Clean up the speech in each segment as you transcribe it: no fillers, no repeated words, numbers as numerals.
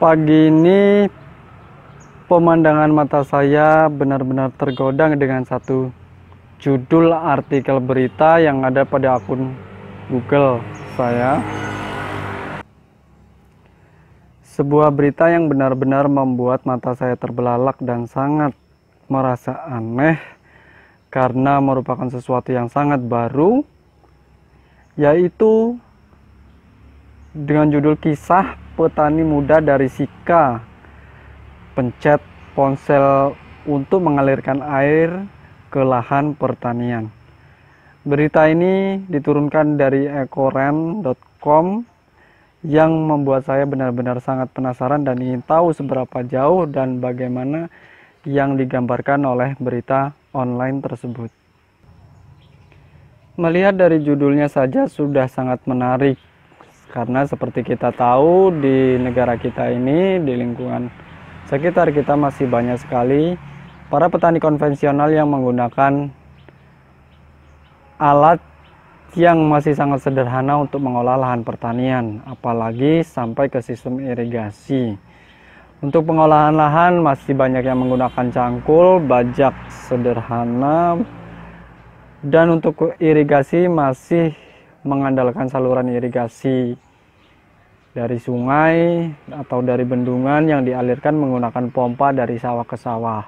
Pagi ini pemandangan mata saya benar-benar tergoda dengan satu judul artikel berita yang ada pada akun Google saya. Sebuah berita yang benar-benar membuat mata saya terbelalak dan sangat merasa aneh karena merupakan sesuatu yang sangat baru, yaitu dengan judul kisah petani muda dari Sika pencet ponsel untuk mengalirkan air ke lahan pertanian. Berita ini diturunkan dari ekoran.com yang membuat saya benar-benar sangat penasaran dan ingin tahu seberapa jauh dan bagaimana yang digambarkan oleh berita online tersebut. Melihat dari judulnya saja sudah sangat menarik, karena seperti kita tahu di negara kita ini, di lingkungan sekitar kita masih banyak sekali para petani konvensional yang menggunakan alat yang masih sangat sederhana untuk mengolah lahan pertanian, apalagi sampai ke sistem irigasi. Untuk pengolahan lahan masih banyak yang menggunakan cangkul, bajak sederhana, dan untuk irigasi masih mengandalkan saluran irigasi dari sungai atau dari bendungan yang dialirkan menggunakan pompa dari sawah ke sawah.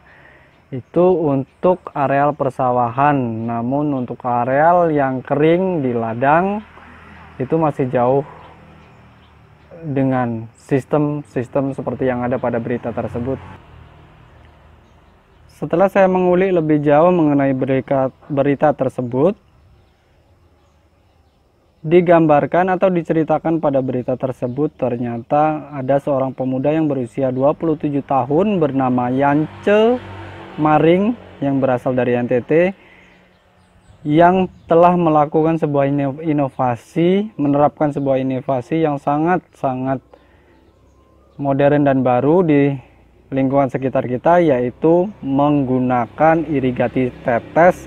Itu untuk areal persawahan, namun untuk areal yang kering di ladang itu masih jauh dengan sistem seperti yang ada pada berita tersebut. Setelah saya mengulik lebih jauh mengenai berita tersebut, digambarkan atau diceritakan pada berita tersebut ternyata ada seorang pemuda yang berusia 27 tahun bernama Yance Maring yang berasal dari NTT yang telah melakukan sebuah inovasi, menerapkan sebuah inovasi yang sangat modern dan baru di lingkungan sekitar kita, yaitu menggunakan irigasi tetes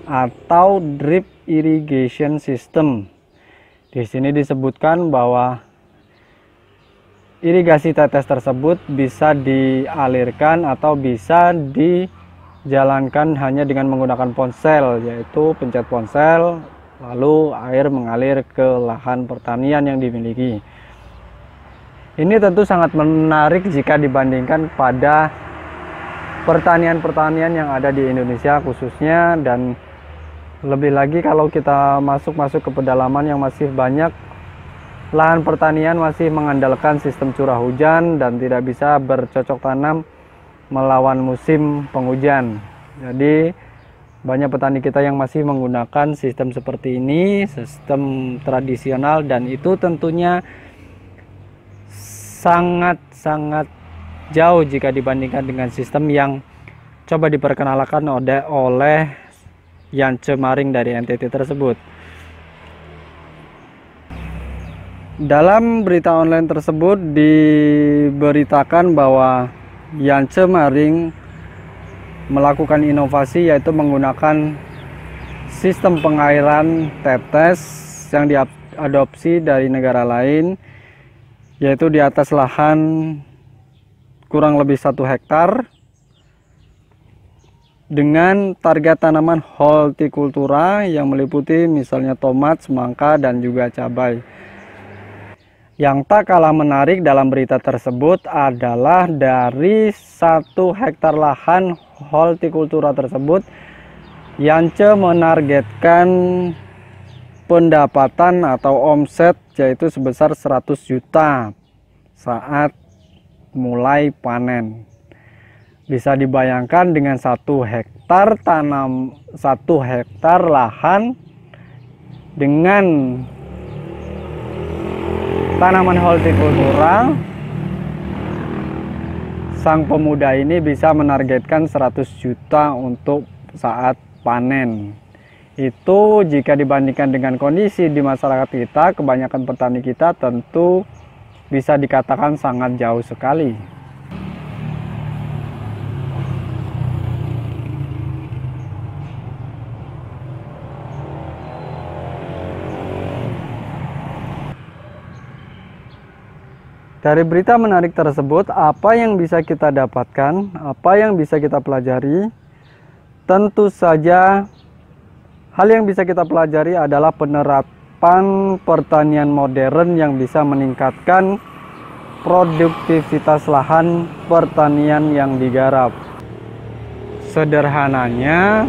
atau drip irrigation system. Di sini disebutkan bahwa irigasi tetes tersebut bisa dialirkan atau bisa dijalankan hanya dengan menggunakan ponsel, yaitu pencet ponsel lalu air mengalir ke lahan pertanian yang dimiliki. Ini tentu sangat menarik jika dibandingkan pada pertanian-pertanian yang ada di Indonesia khususnya, dan lebih lagi kalau kita masuk ke pedalaman yang masih banyak lahan pertanian masih mengandalkan sistem curah hujan dan tidak bisa bercocok tanam melawan musim penghujan. Jadi banyak petani kita yang masih menggunakan sistem seperti ini, sistem tradisional, dan itu tentunya sangat jauh jika dibandingkan dengan sistem yang coba diperkenalkan oleh Yance Maring dari NTT tersebut. Dalam berita online tersebut diberitakan bahwa Yance Maring melakukan inovasi, yaitu menggunakan sistem pengairan tetes yang diadopsi dari negara lain, yaitu di atas lahan kurang lebih 1 hektar dengan target tanaman hortikultura yang meliputi misalnya tomat, semangka, dan juga cabai. Yang tak kalah menarik dalam berita tersebut adalah dari 1 hektar lahan hortikultura tersebut, Yance menargetkan pendapatan atau omset yaitu sebesar 100 juta saat mulai panen. Bisa dibayangkan dengan 1 hektar lahan dengan tanaman hortikultura, sang pemuda ini bisa menargetkan 100 juta untuk saat panen. Itu jika dibandingkan dengan kondisi di masyarakat kita, kebanyakan petani kita tentu bisa dikatakan sangat jauh sekali. Dari berita menarik tersebut, apa yang bisa kita dapatkan, apa yang bisa kita pelajari? Tentu saja hal yang bisa kita pelajari adalah penerapan pertanian modern yang bisa meningkatkan produktivitas lahan pertanian yang digarap. Sederhananya,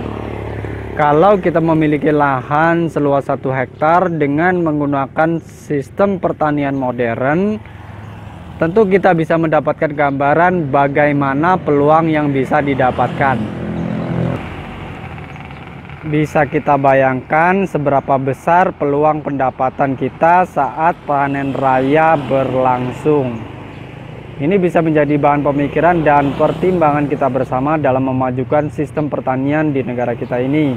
kalau kita memiliki lahan seluas 1 hektar dengan menggunakan sistem pertanian modern, tentu kita bisa mendapatkan gambaran bagaimana peluang yang bisa didapatkan. Bisa kita bayangkan seberapa besar peluang pendapatan kita saat panen raya berlangsung. Ini bisa menjadi bahan pemikiran dan pertimbangan kita bersama dalam memajukan sistem pertanian di negara kita ini,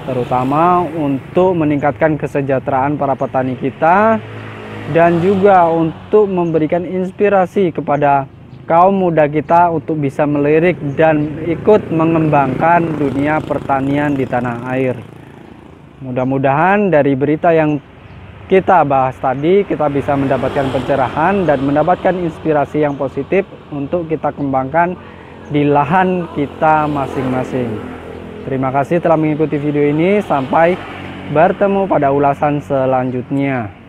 terutama untuk meningkatkan kesejahteraan para petani kita, dan juga untuk memberikan inspirasi kepada kaum muda kita untuk bisa melirik dan ikut mengembangkan dunia pertanian di tanah air. Mudah-mudahan dari berita yang kita bahas tadi, kita bisa mendapatkan pencerahan dan mendapatkan inspirasi yang positif untuk kita kembangkan di lahan kita masing-masing. Terima kasih telah mengikuti video ini. Sampai bertemu pada ulasan selanjutnya.